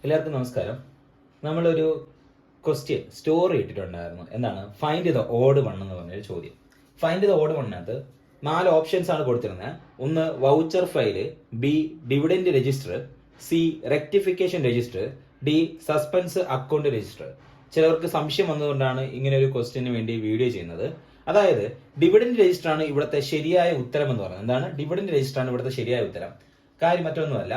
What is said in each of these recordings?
എല്ലാവർക്കും നമസ്കാരം. നമ്മളൊരു ക്വസ്റ്റ്യൻ സ്റ്റോറി ഇട്ടിട്ടുണ്ടായിരുന്നു. എന്താണ്? ഫൈൻഡ് ദ ഓഡ് വൺ എന്ന് പറഞ്ഞൊരു ചോദ്യം. ഫൈൻഡ് ദ ഓഡ് വണ്ണിനകത്ത് 4 ഓപ്ഷൻസ് ആണ് കൊടുത്തിരുന്നത്. ഒന്ന് voucher file, B dividend register, C rectification register, D suspense account register. ചിലവർക്ക് സംശയം വന്നുകൊണ്ടാണ് ഇങ്ങനെ ഒരു ക്വസ്റ്റ്യന് വേണ്ടി വീഡിയോ ചെയ്യുന്നത്. അതായത് ഡിവിഡൻഡ് രജിസ്റ്റർ ആണ് ഇവിടുത്തെ ശരിയായ ഉത്തരം എന്ന് പറയുന്നത്. എന്താണ്? ഡിവിഡൻഡ് രജിസ്റ്റർ ആണ് ഇവിടുത്തെ ശരിയായ ഉത്തരം. കാര്യം മറ്റൊന്നുമല്ല,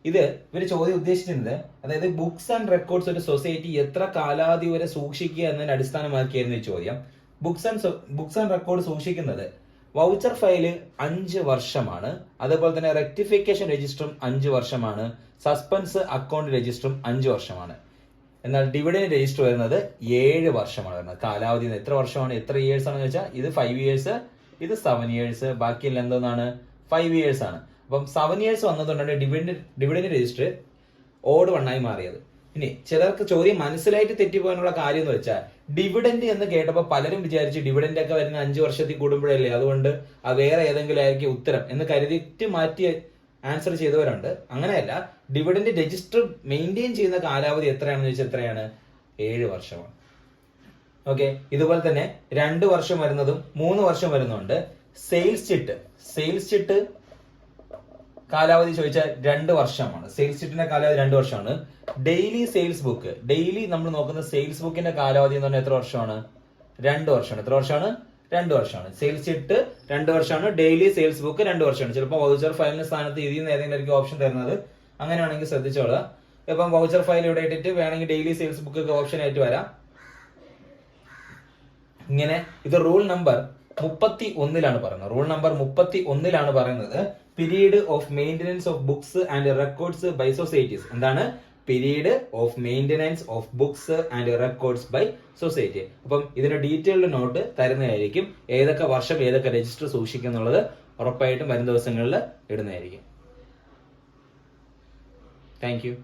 ഇത് ഇവര് ചോദ്യം ഉദ്ദേശിച്ചിരുന്നത്, അതായത് ബുക്സ് ആൻഡ് റെക്കോർഡ്സ് ഒരു സൊസൈറ്റി എത്ര കാലാവധി വരെ സൂക്ഷിക്കുക എന്നതിനെ അടിസ്ഥാനമാക്കിയായിരുന്നു ഈ ചോദ്യം. ബുക്സ് ആൻഡ് റെക്കോർഡ് സൂക്ഷിക്കുന്നത് വൗച്ചർ ഫയല് 5 വർഷമാണ്. അതേപോലെ തന്നെ റെക്ടിഫിക്കേഷൻ രജിസ്റ്ററും 5 വർഷമാണ്. സസ്പെൻസ് അക്കൗണ്ട് രജിസ്റ്ററും 5 വർഷമാണ്. എന്നാൽ ഡിവിഡൻഡ് രജിസ്റ്റർ വരുന്നത് 7 വർഷമാണ് വരുന്നത്. കാലാവധി എത്ര വർഷമാണ്, എത്ര ഇയേഴ്സ് ആണെന്ന് വെച്ചാൽ ഇത് 5 ഇയേഴ്സ്, ഇത് 7 ഇയേഴ്സ്, ബാക്കിയെല്ലാം എന്തോന്നാണ് 5 ഇയേഴ്സ് ആണ്. അപ്പം 7 ഇയേഴ്സ് വന്നതുകൊണ്ടാണ് ഡിവിഡൻഡ് രജിസ്റ്റർ ഓഡ് വണ്ണായി മാറിയത്. ഇനി ചിലർക്ക് ചോദ്യം മനസ്സിലായിട്ട് തെറ്റിപ്പോകാനുള്ള കാര്യം എന്ന് വെച്ചാൽ, ഡിവിഡൻഡ് എന്ന് കേട്ടപ്പോൾ പലരും വിചാരിച്ച് ഡിവിഡൻഡ് ഒക്കെ വരുന്ന 5 വർഷത്തിൽ കൂടുമ്പോഴല്ലേ, അതുകൊണ്ട് അത് വേറെ ഏതെങ്കിലും ആയിരിക്കും ഉത്തരം എന്ന് കരുതിയിട്ട് മാറ്റി ആൻസർ ചെയ്തവരുണ്ട്. അങ്ങനെയല്ല, ഡിവിഡൻഡ് രജിസ്റ്റർ മെയിൻറ്റെയിൻ ചെയ്യുന്ന കാലാവധി എത്രയാണെന്ന് ചോദിച്ചാൽ എത്രയാണ്? 7 വർഷമാണ്. ഓക്കെ, ഇതുപോലെ തന്നെ 2 വർഷം വരുന്നതും 3 വർഷം വരുന്നുണ്ട്. സെയിൽസ് ചിട്ട് കാലാവധി ചോദിച്ചാൽ 2 വർഷമാണ്. സെയിൽസ് ചിറ്റിന്റെ കാലാവധി 2 വർഷമാണ്. ഡെയിലി സെയിൽസ് ബുക്ക്, ഡെയിലി നമ്മൾ നോക്കുന്ന സെയിൽസ് ബുക്കിന്റെ കാലാവധി എന്ന് പറഞ്ഞാൽ എത്ര വർഷമാണ്? 2 വർഷമാണ്. എത്ര വർഷമാണ്? 2 വർഷമാണ്. സെയിൽസ് ചിട്ട് 2 വർഷമാണ്. ഡെയിലി സെയിൽസ് ബുക്ക് 2 വർഷമാണ്. ചിലപ്പോൾ വൗച്ചർ ഫയലിന്റെ സ്ഥാനത്ത് ഇതിൽ നിന്ന് ഏതെങ്കിലും ഓപ്ഷൻ തരുന്നത്. അങ്ങനെയാണെങ്കിൽ ശ്രദ്ധിച്ചോളുക. ഇപ്പം വൗച്ചർ ഫയൽ ഇവിടെ ഇട്ടിട്ട് വേണമെങ്കിൽ ഡെയിലി സെയിൽസ് ബുക്ക് ഒക്കെ ഓപ്ഷൻ ആയിട്ട് വരാം. ഇങ്ങനെ ഇത് റൂൾ നമ്പർ 31 പറയുന്നത്. റൂൾ നമ്പർ 31 പറയുന്നത് period of maintenance of books and records by societies. എന്താണ്? Period of maintenance of books and records by society. അപ്പം ഇതിന്റെ ഡീറ്റെയിൽഡ് നോട്ട് തരുന്നതായിരിക്കും. ഏതൊക്കെ വർഷം ഏതൊക്കെ രജിസ്റ്റർ സൂക്ഷിക്കും എന്നുള്ളത് ഉറപ്പായിട്ടും വരും ദിവസങ്ങളിൽ ഇടുന്നതായിരിക്കും. Thank you.